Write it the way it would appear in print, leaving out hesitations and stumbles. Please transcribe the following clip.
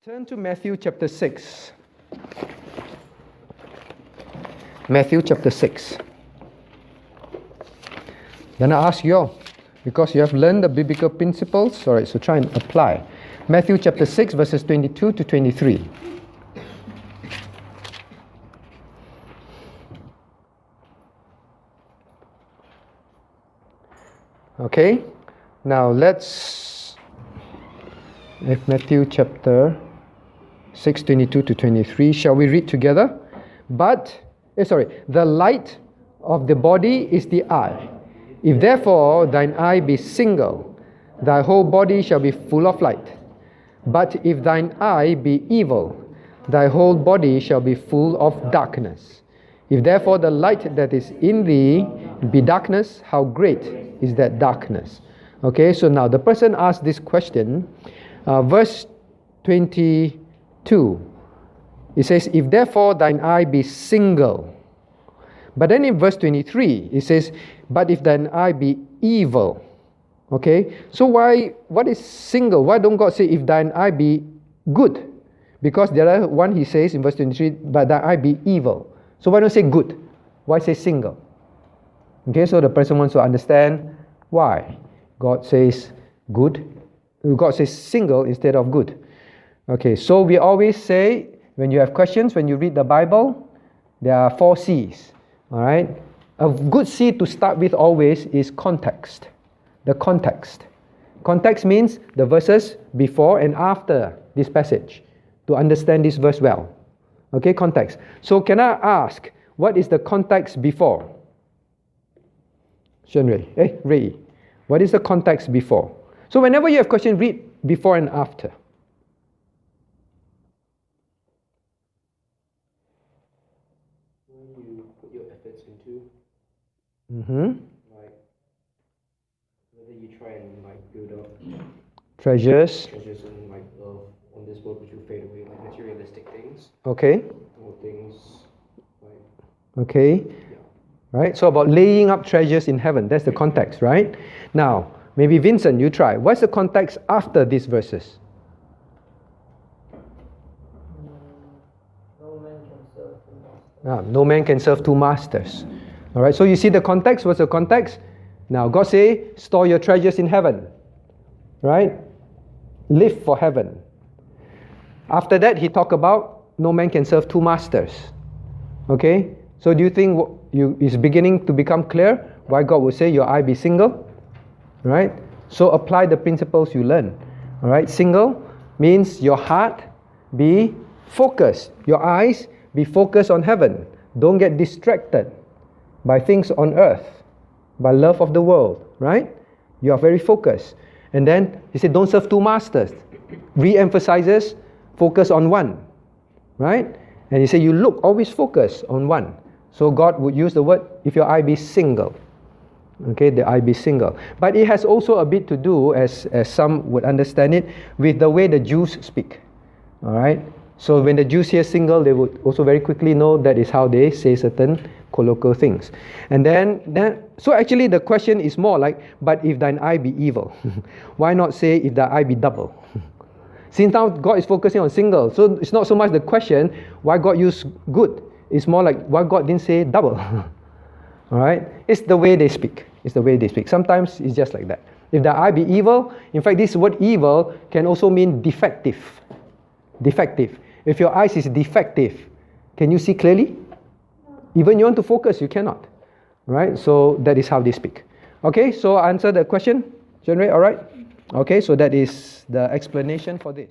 Turn to Matthew chapter 6. Matthew chapter 6. Then I ask you, because you have learned the biblical principles, alright, so try and apply. Matthew chapter 6, verses 22 to 23. Okay, now let's Matthew chapter 6, 22 to 23. Shall we read together? The light of the body is the eye. If therefore thine eye be single, thy whole body shall be full of light. But if thine eye be evil, thy whole body shall be full of darkness. If therefore the light that is in thee be darkness, how great is that darkness? Okay, so now the person asked this question. Verse 22, it says, if therefore thine eye be single. But then in verse 23, it says, but if thine eye be evil. Okay, so what is single? Why don't God say, if thine eye be good? Because the other one he says in verse 23, but thine eye be evil. So why don't say good? Why say single? Okay, so the person wants to understand why God says good. God says single instead of good. Okay, so we always say, when you have questions, when you read the Bible, there are 4 C's. Alright? A good C to start with always is context. The context. Context means the verses before and after this passage. To understand this verse well. Okay, context. So can I ask, what is the context before? Ray. What is the context before? So whenever you have question, read before and after. When you put your efforts into, like whether you try and build up treasures and on this world which will fade away, like materialistic things. Okay. Or things Okay. Yeah. Right. So about laying up treasures in heaven. That's the context, right? Now, maybe Vincent, you try. What's the context after these verses? No man can serve two masters. All right. So you see the context. What's the context? Now God say, store your treasures in heaven. Right? Live for heaven. After that, he talked about no man can serve two masters. Okay. So do you think is beginning to become clear why God would say your eye be single? Right? So apply the principles you learn. All right? Single means your heart be focused. Your eyes be focused on heaven. Don't get distracted by things on earth, by love of the world. Right? You are very focused. And then he said, don't serve two masters. Re-emphasizes focus on one. Right? And he said, you look, always focus on one. So God would use the word, if your eye be single. Okay, the eye be single. But it has also a bit to do, as some would understand it, with the way the Jews speak. Alright? So when the Jews hear single, they would also very quickly know that is how they say certain colloquial things. And then so actually the question is more like, but if thine eye be evil, why not say if thy eye be double? Since now God is focusing on single, so it's not so much the question why God used good. It's more like why God didn't say double. Alright? It's the way they speak. It's the way they speak. Sometimes it's just like that. If the eye be evil, in fact this word evil can also mean defective. Defective. If your eyes is defective, can you see clearly? Even you want to focus, you cannot. Right? So that is how they speak. Okay, so answer the question, Generate, alright? Okay, so that is the explanation for this.